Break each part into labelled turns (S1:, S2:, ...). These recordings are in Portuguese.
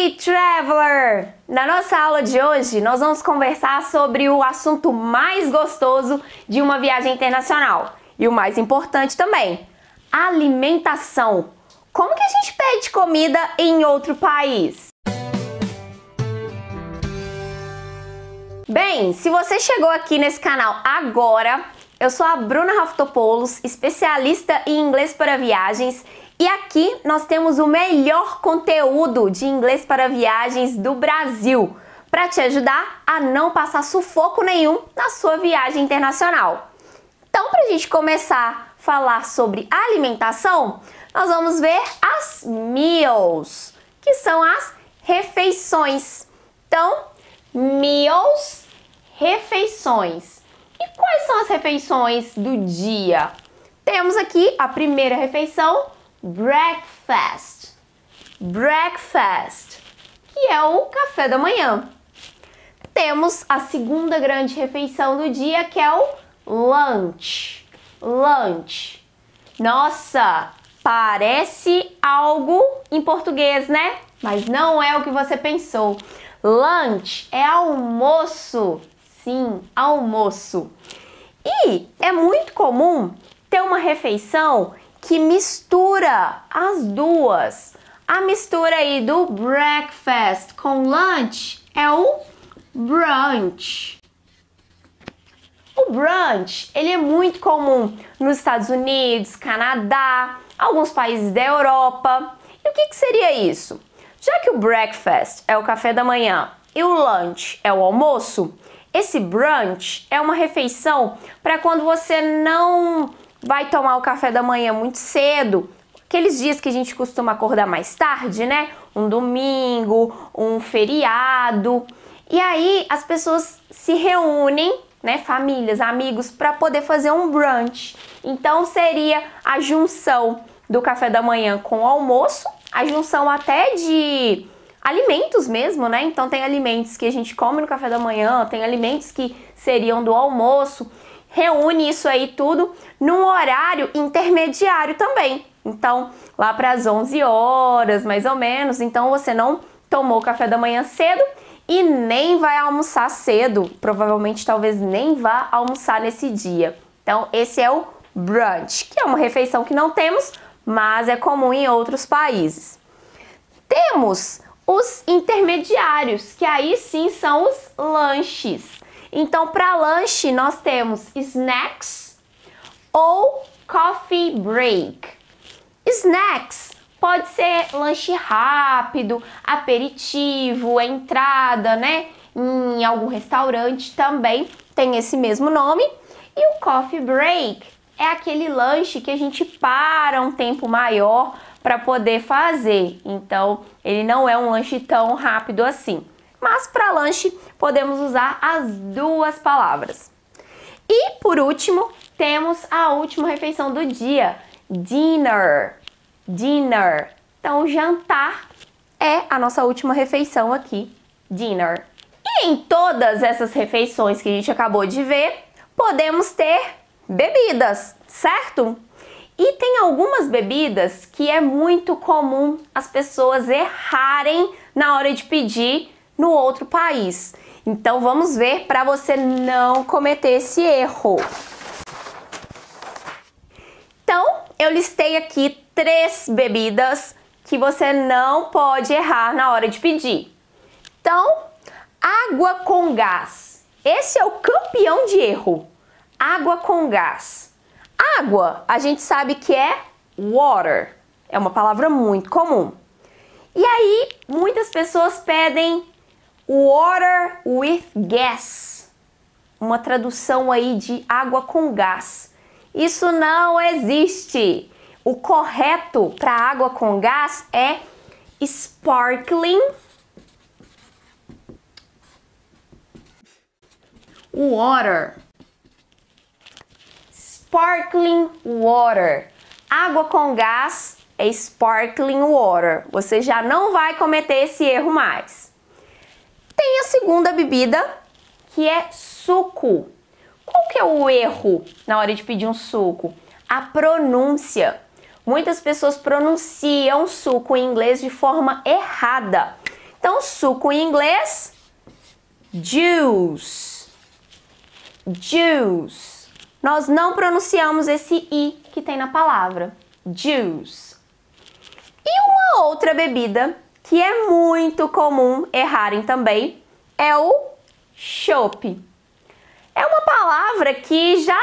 S1: aí, Traveler! Na nossa aula de hoje, nós vamos conversar sobre o assunto mais gostoso de uma viagem internacional e o mais importante também, alimentação. Como que a gente pede comida em outro país? Bem, se você chegou aqui nesse canal agora, eu sou a Bruna Raftopoulos, especialista em inglês para viagens, e aqui nós temos o melhor conteúdo de inglês para viagens do Brasil, para te ajudar a não passar sufoco nenhum na sua viagem internacional. Então, para a gente começar a falar sobre alimentação, nós vamos ver as meals, que são as refeições. Então, meals, refeições. E quais são as refeições do dia? Temos aqui a primeira refeição, breakfast. Breakfast, que é o café da manhã. Temos a segunda grande refeição do dia, que é o lunch. Lunch. Nossa, parece algo em português, né? Mas não é o que você pensou. Lunch é almoço. Sim, almoço. E é muito comum ter uma refeição que mistura as duas. A mistura aí do breakfast com lunch é o brunch. O brunch, ele é muito comum nos Estados Unidos, Canadá, alguns países da Europa. E o que seria isso? Já que o breakfast é o café da manhã e o lunch é o almoço, esse brunch é uma refeição para quando você não vai tomar o café da manhã muito cedo, aqueles dias que a gente costuma acordar mais tarde, né? Um domingo, um feriado. E aí as pessoas se reúnem, né? Famílias, amigos, para poder fazer um brunch. Então seria a junção do café da manhã com o almoço, a junção até de alimentos mesmo, né? Então tem alimentos que a gente come no café da manhã, tem alimentos que seriam do almoço. Reúne isso aí tudo num horário intermediário também. Então, lá para as 11 horas, mais ou menos. Então, você não tomou café da manhã cedo e nem vai almoçar cedo. Provavelmente, talvez nem vá almoçar nesse dia. Então, esse é o brunch, que é uma refeição que não temos, mas é comum em outros países. Temos os intermediários, que aí sim são os lanches. Então, para lanche, nós temos snacks ou coffee break. Snacks pode ser lanche rápido, aperitivo, entrada, né? Em algum restaurante também tem esse mesmo nome. E o coffee break é aquele lanche que a gente para um tempo maior para poder fazer. Então, ele não é um lanche tão rápido assim. Mas para lanche podemos usar as duas palavras. E por último, temos a última refeição do dia, dinner. Dinner. Então, jantar é a nossa última refeição aqui, dinner. E em todas essas refeições que a gente acabou de ver, podemos ter bebidas, certo? E tem algumas bebidas que é muito comum as pessoas errarem na hora de pedir no outro país. Então vamos ver para você não cometer esse erro. Então eu listei aqui 3 bebidas que você não pode errar na hora de pedir. Então, água com gás. Esse é o campeão de erro. Água com gás. Água, a gente sabe que é water. É uma palavra muito comum. E aí, muitas pessoas pedem water with gas, uma tradução aí de água com gás. Isso não existe. O correto para água com gás é sparkling water. Sparkling water. Água com gás é sparkling water. Você já não vai cometer esse erro mais. Tem a segunda bebida, que é suco. Qual que é o erro na hora de pedir um suco? A pronúncia. Muitas pessoas pronunciam suco em inglês de forma errada. Então, suco em inglês, juice. Juice. Nós não pronunciamos esse I que tem na palavra. Juice. E uma outra bebida que é muito comum errarem também é o chopp. É uma palavra que já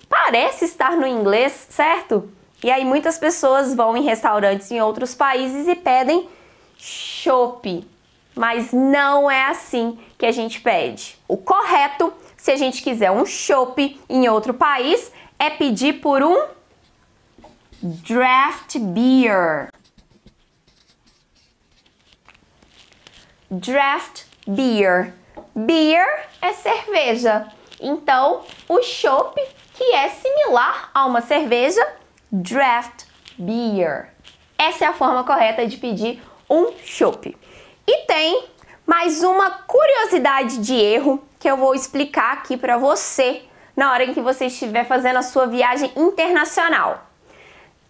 S1: parece estar no inglês, certo? E aí muitas pessoas vão em restaurantes em outros países e pedem chopp. Mas não é assim que a gente pede. O correto, se a gente quiser um chopp em outro país, é pedir por um draft beer. Draft beer. Beer é cerveja. Então, o chopp, que é similar a uma cerveja, draft beer. Essa é a forma correta de pedir um chopp. E tem mais uma curiosidade de erro que eu vou explicar aqui para você na hora em que você estiver fazendo a sua viagem internacional.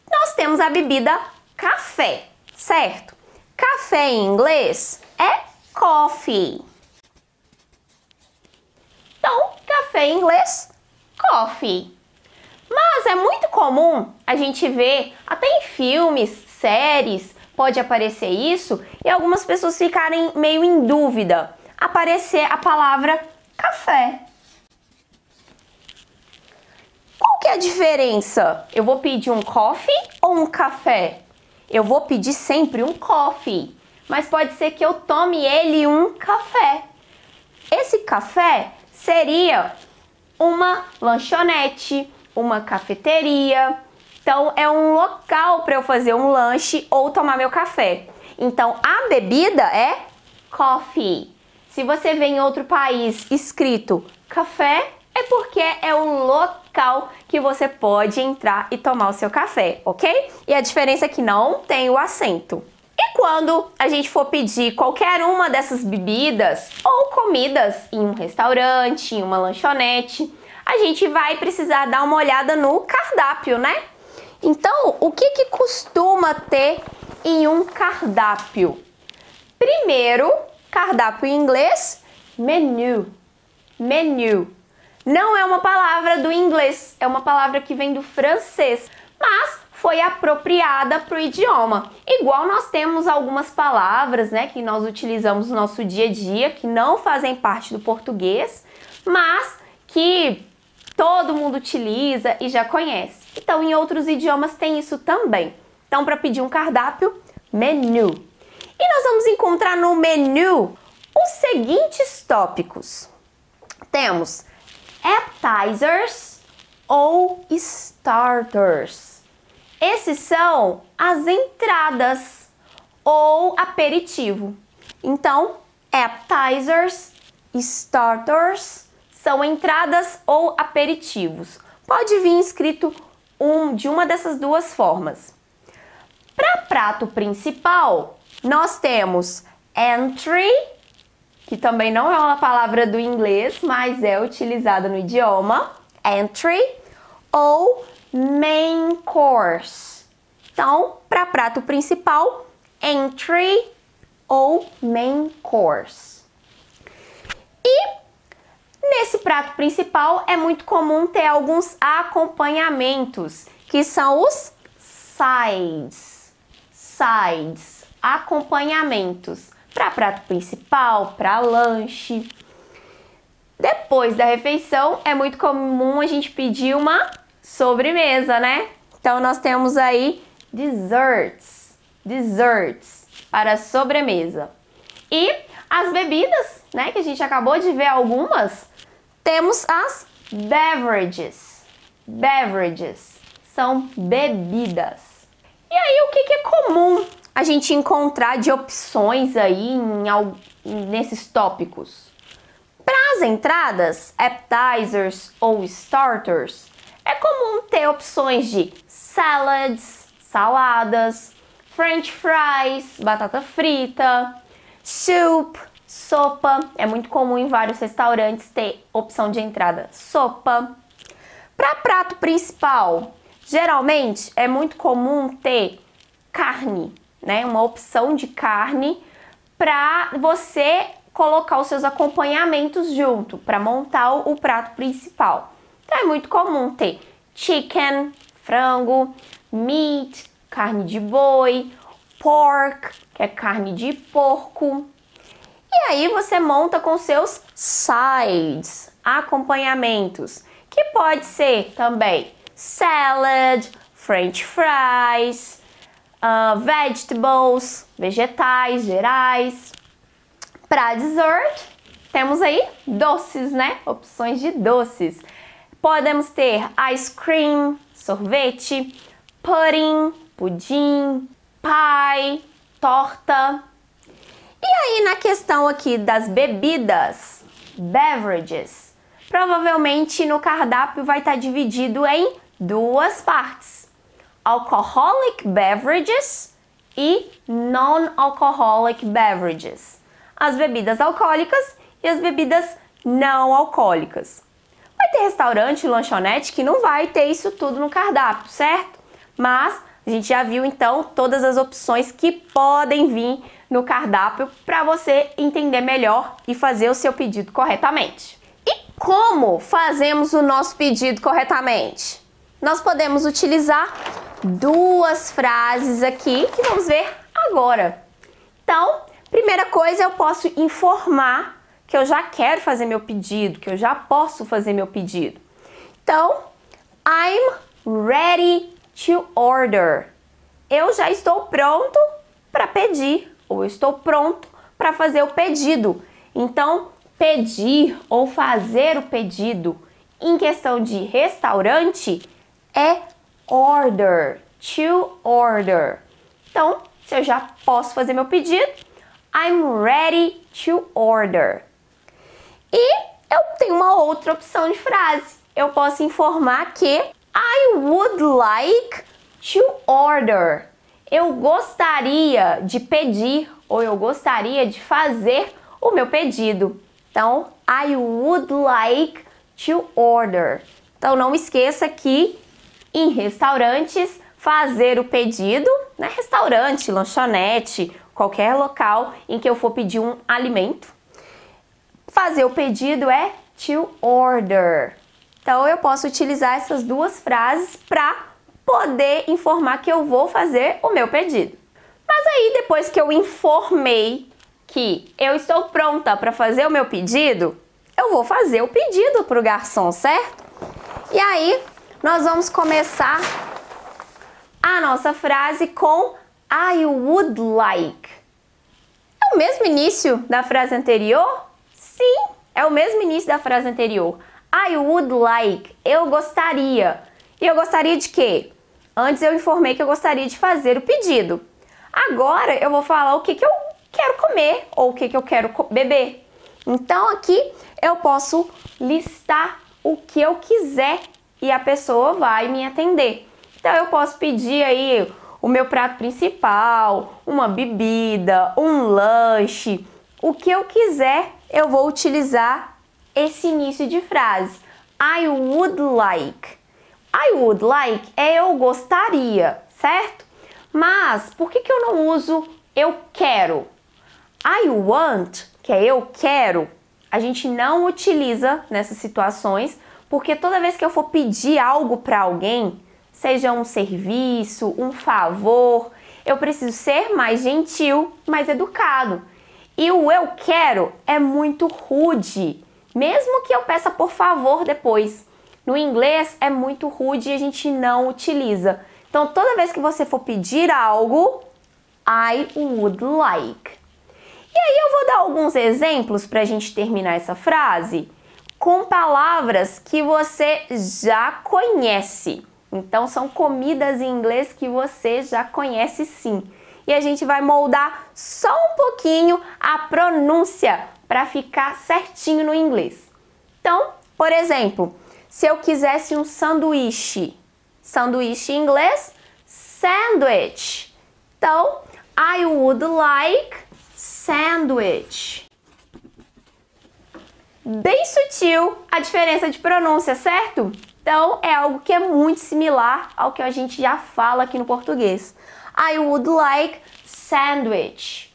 S1: Nós temos a bebida café, certo? Café em inglês é coffee. Então, café em inglês, coffee. Mas é muito comum a gente ver, até em filmes, séries, pode aparecer isso, e algumas pessoas ficarem meio em dúvida. Aparecer a palavra café. Qual que é a diferença? Eu vou pedir um coffee ou um café? Eu vou pedir sempre um coffee, mas pode ser que eu tome ele um café. Esse café seria uma lanchonete, uma cafeteria. Então, é um local para eu fazer um lanche ou tomar meu café. Então, a bebida é coffee. Se você vê em outro país escrito café, é porque é o local que você pode entrar e tomar o seu café, ok? E a diferença é que não tem o acento. E quando a gente for pedir qualquer uma dessas bebidas ou comidas em um restaurante, em uma lanchonete, a gente vai precisar dar uma olhada no cardápio, né? Então, o que costuma ter em um cardápio? Primeiro, cardápio em inglês, menu. Menu. Não é uma palavra do inglês, é uma palavra que vem do francês, mas foi apropriada para o idioma. Igual nós temos algumas palavras, né, que nós utilizamos no nosso dia a dia, que não fazem parte do português, mas que todo mundo utiliza e já conhece. Então, em outros idiomas tem isso também. Então, para pedir um cardápio, menu. E nós vamos encontrar no menu os seguintes tópicos. Temos appetizers ou starters. Esses são as entradas ou aperitivo. Então, appetizers, starters são entradas ou aperitivos. Pode vir escrito de uma dessas duas formas. Para prato principal, nós temos entry, que também não é uma palavra do inglês, mas é utilizada no idioma, entry, ou main course. Então, para prato principal, entry ou main course. E nesse prato principal é muito comum ter alguns acompanhamentos, que são os sides. Sides, acompanhamentos para prato principal, para lanche. Depois da refeição é muito comum a gente pedir uma sobremesa, né? Então nós temos aí desserts para sobremesa. E as bebidas, né, que a gente acabou de ver algumas, temos as beverages. Beverages são bebidas. E aí, o que é comum a gente encontrar de opções aí nesses tópicos? Para as entradas, appetizers ou starters, é comum ter opções de salads, saladas, french fries, batata frita, soup, sopa. É muito comum em vários restaurantes ter opção de entrada sopa. Para prato principal, geralmente é muito comum ter carne, né? Uma opção de carne para você colocar os seus acompanhamentos junto, para montar o prato principal. Então é muito comum ter chicken, frango, meat, carne de boi, pork, que é carne de porco. E aí você monta com seus sides, acompanhamentos, que pode ser também salad, french fries, vegetables, vegetais gerais. Para dessert, temos aí doces, né? Opções de doces. Podemos ter ice cream, sorvete, pudding, pudim, pie, torta. E aí na questão aqui das bebidas, beverages, provavelmente no cardápio vai estar dividido em duas partes: alcoholic beverages e non-alcoholic beverages. As bebidas alcoólicas e as bebidas não alcoólicas. Vai ter restaurante, lanchonete que não vai ter isso tudo no cardápio, certo? Mas a gente já viu então todas as opções que podem vir no cardápio para você entender melhor e fazer o seu pedido corretamente. E como fazemos o nosso pedido corretamente? Nós podemos utilizar duas frases aqui que vamos ver agora. Então, primeira coisa, eu posso informar que eu já quero fazer meu pedido, que eu já posso fazer meu pedido. Então, I'm ready to order. Eu já estou pronto para pedir, ou eu estou pronto para fazer o pedido. Então, pedir ou fazer o pedido em questão de restaurante é order, to order. Então, se eu já posso fazer meu pedido, I'm ready to order. E eu tenho uma outra opção de frase. Eu posso informar que I would like to order. Eu gostaria de pedir ou eu gostaria de fazer o meu pedido. Então, I would like to order. Então, não esqueça que em restaurantes, fazer o pedido, né? Restaurante, lanchonete, qualquer local em que eu for pedir um alimento, fazer o pedido é to order. Então, eu posso utilizar essas duas frases para poder informar que eu vou fazer o meu pedido. Mas aí, depois que eu informei que eu estou pronta para fazer o meu pedido, eu vou fazer o pedido para o garçom, certo? E aí, nós vamos começar a nossa frase com I would like. É o mesmo início da frase anterior? Sim, é o mesmo início da frase anterior. I would like, eu gostaria. E eu gostaria de quê? Antes eu informei que eu gostaria de fazer o pedido. Agora eu vou falar o que eu quero comer ou o que eu quero beber. Então aqui eu posso listar o que eu quiser e a pessoa vai me atender. Então eu posso pedir aí o meu prato principal, uma bebida, um lanche, o que eu quiser, eu vou utilizar esse início de frase. I would like. I would like é eu gostaria, certo? Mas por que eu não uso eu quero? I want, que é eu quero, a gente não utiliza nessas situações, porque toda vez que eu for pedir algo para alguém, seja um serviço, um favor, eu preciso ser mais gentil, mais educado. E o eu quero é muito rude, mesmo que eu peça por favor depois. No inglês é muito rude e a gente não utiliza. Então, toda vez que você for pedir algo, I would like. E aí eu vou dar alguns exemplos para a gente terminar essa frase com palavras que você já conhece. Então, são comidas em inglês que você já conhece sim. E a gente vai moldar só um pouquinho a pronúncia para ficar certinho no inglês. Então, por exemplo, se eu quisesse um sanduíche, sanduíche em inglês, sandwich. Então, I would like sandwich. Bem sutil a diferença de pronúncia, certo? Então, é algo que é muito similar ao que a gente já fala aqui no português. I would like sandwich.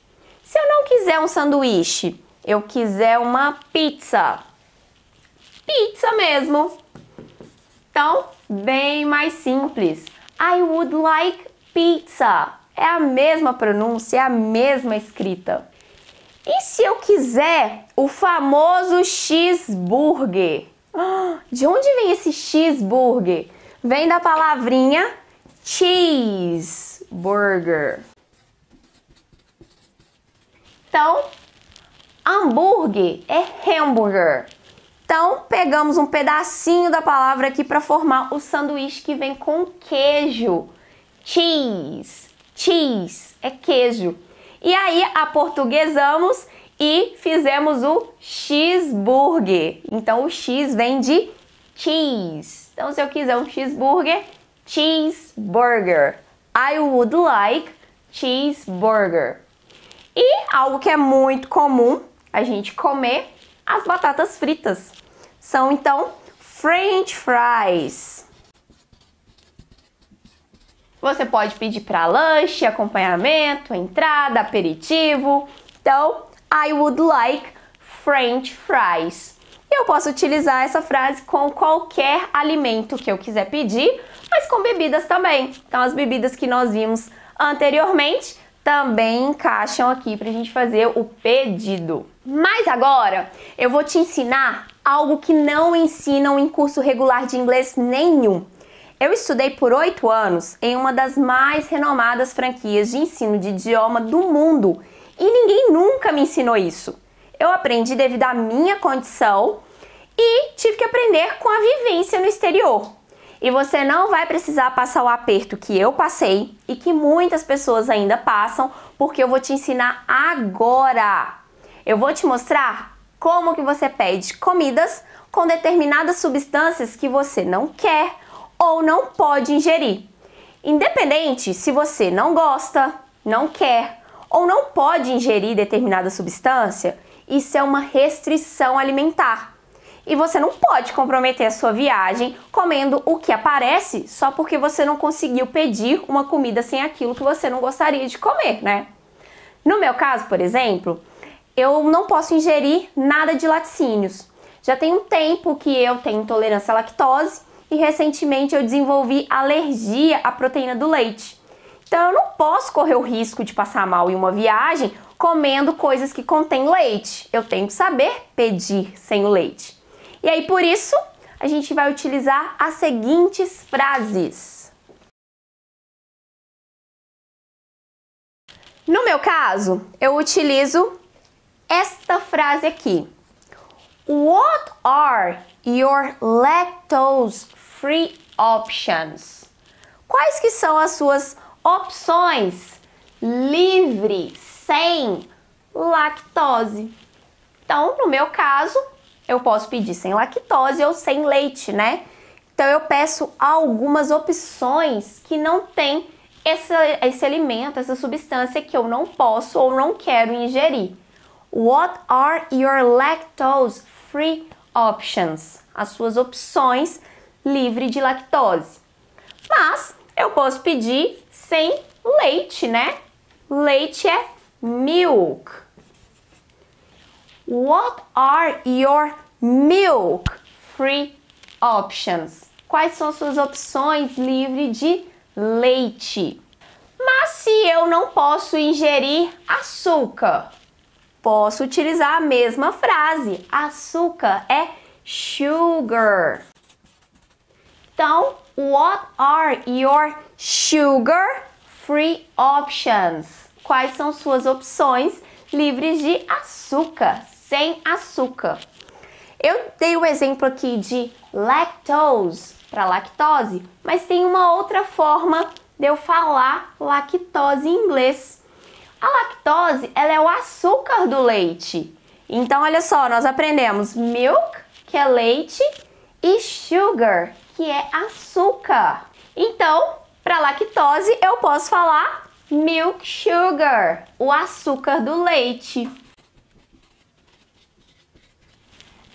S1: Se eu não quiser um sanduíche, eu quiser uma pizza. Pizza mesmo. Então, bem mais simples. I would like pizza. É a mesma pronúncia, é a mesma escrita. E se eu quiser o famoso cheeseburger? De onde vem esse cheeseburger? Vem da palavrinha cheeseburger. Então, hambúrguer é hambúrguer. Então, pegamos um pedacinho da palavra aqui para formar o sanduíche que vem com queijo. Cheese. Cheese é queijo. E aí, aportuguesamos e fizemos o cheeseburger. Então, o X vem de cheese. Então, se eu quiser um cheeseburger, cheeseburger. I would like cheeseburger. E algo que é muito comum a gente comer, as batatas fritas. São, então, French fries. Você pode pedir para lanche, acompanhamento, entrada, aperitivo. Então, I would like French fries. E eu posso utilizar essa frase com qualquer alimento que eu quiser pedir, mas com bebidas também. Então, as bebidas que nós vimos anteriormente também encaixam aqui para a gente fazer o pedido. Mas agora eu vou te ensinar algo que não ensinam em curso regular de inglês nenhum. Eu estudei por 8 anos em uma das mais renomadas franquias de ensino de idioma do mundo e ninguém nunca me ensinou isso. Eu aprendi devido à minha condição e tive que aprender com a vivência no exterior. E você não vai precisar passar o aperto que eu passei e que muitas pessoas ainda passam, porque eu vou te ensinar agora. Eu vou te mostrar como que você pede comidas com determinadas substâncias que você não quer ou não pode ingerir. Independente se você não gosta, não quer ou não pode ingerir determinada substância, isso é uma restrição alimentar. E você não pode comprometer a sua viagem comendo o que aparece só porque você não conseguiu pedir uma comida sem aquilo que você não gostaria de comer, né? No meu caso, por exemplo, eu não posso ingerir nada de laticínios. Já tem um tempo que eu tenho intolerância à lactose e recentemente eu desenvolvi alergia à proteína do leite. Então eu não posso correr o risco de passar mal em uma viagem comendo coisas que contêm leite. Eu tenho que saber pedir sem o leite. E aí, por isso, a gente vai utilizar as seguintes frases. No meu caso, eu utilizo esta frase aqui. What are your lactose-free options? Quais que são as suas opções livres, sem lactose? Então, no meu caso, eu posso pedir sem lactose ou sem leite, né? Então eu peço algumas opções que não tem esse alimento, essa substância que eu não posso ou não quero ingerir. What are your lactose-free options? As suas opções livres de lactose. Mas eu posso pedir sem leite, né? Leite é milk. What are your milk-free options? Quais são as suas opções livres de leite? Mas se eu não posso ingerir açúcar, posso utilizar a mesma frase. Açúcar é sugar. Então, what are your sugar-free options? Quais são suas opções livres de açúcar, sem açúcar? Eu dei o exemplo aqui de lactose para lactose, mas tem uma outra forma de eu falar lactose em inglês. A lactose, ela é o açúcar do leite. Então, olha só, nós aprendemos milk, que é leite, e sugar, que é açúcar. Então, para lactose, eu posso falar milk sugar, o açúcar do leite.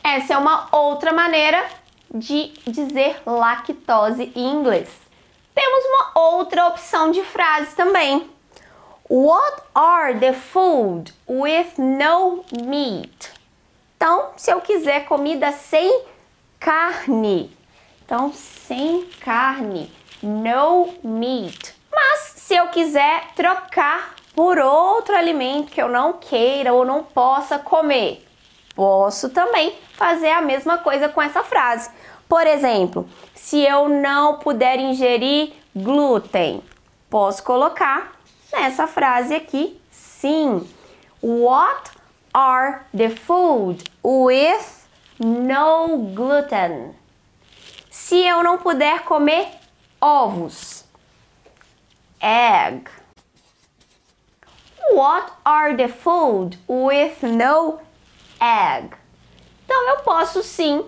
S1: Essa é uma outra maneira de dizer lactose em inglês. Temos uma outra opção de frase também. What are the food with no meat? Então, se eu quiser comida sem carne, então sem carne, no meat. Mas se eu quiser trocar por outro alimento que eu não queira ou não possa comer, posso também fazer a mesma coisa com essa frase. Por exemplo, se eu não puder ingerir glúten, posso colocar nessa frase aqui, sim. What are the food with no gluten? Se eu não puder comer ovos, egg. What are the food with no egg? Então eu posso sim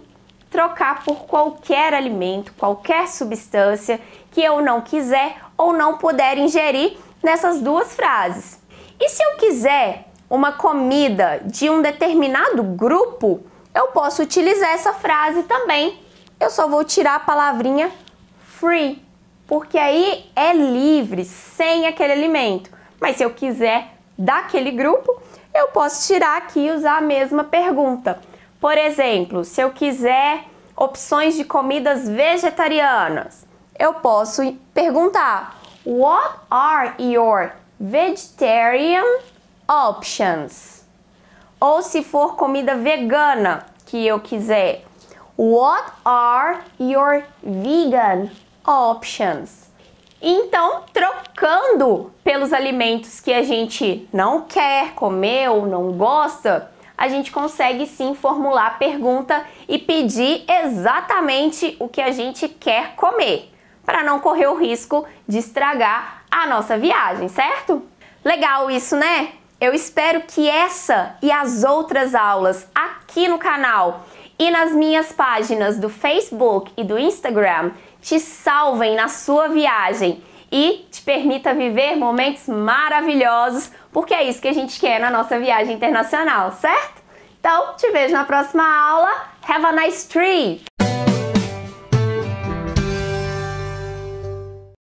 S1: trocar por qualquer alimento, qualquer substância que eu não quiser ou não puder ingerir nessas duas frases. E se eu quiser uma comida de um determinado grupo, eu posso utilizar essa frase também. Eu só vou tirar a palavrinha free, porque aí é livre, sem aquele alimento. Mas se eu quiser daquele grupo, eu posso tirar aqui e usar a mesma pergunta. Por exemplo, se eu quiser opções de comidas vegetarianas, eu posso perguntar: What are your vegetarian options? Ou se for comida vegana que eu quiser, What are your vegan options? Então, trocando pelos alimentos que a gente não quer comer ou não gosta, a gente consegue sim formular a pergunta e pedir exatamente o que a gente quer comer, para não correr o risco de estragar a nossa viagem, certo? Legal isso, né? Eu espero que essa e as outras aulas aqui no canal e nas minhas páginas do Facebook e do Instagram te salvem na sua viagem e te permita viver momentos maravilhosos, porque é isso que a gente quer na nossa viagem internacional, certo? Então, te vejo na próxima aula. Have a nice trip!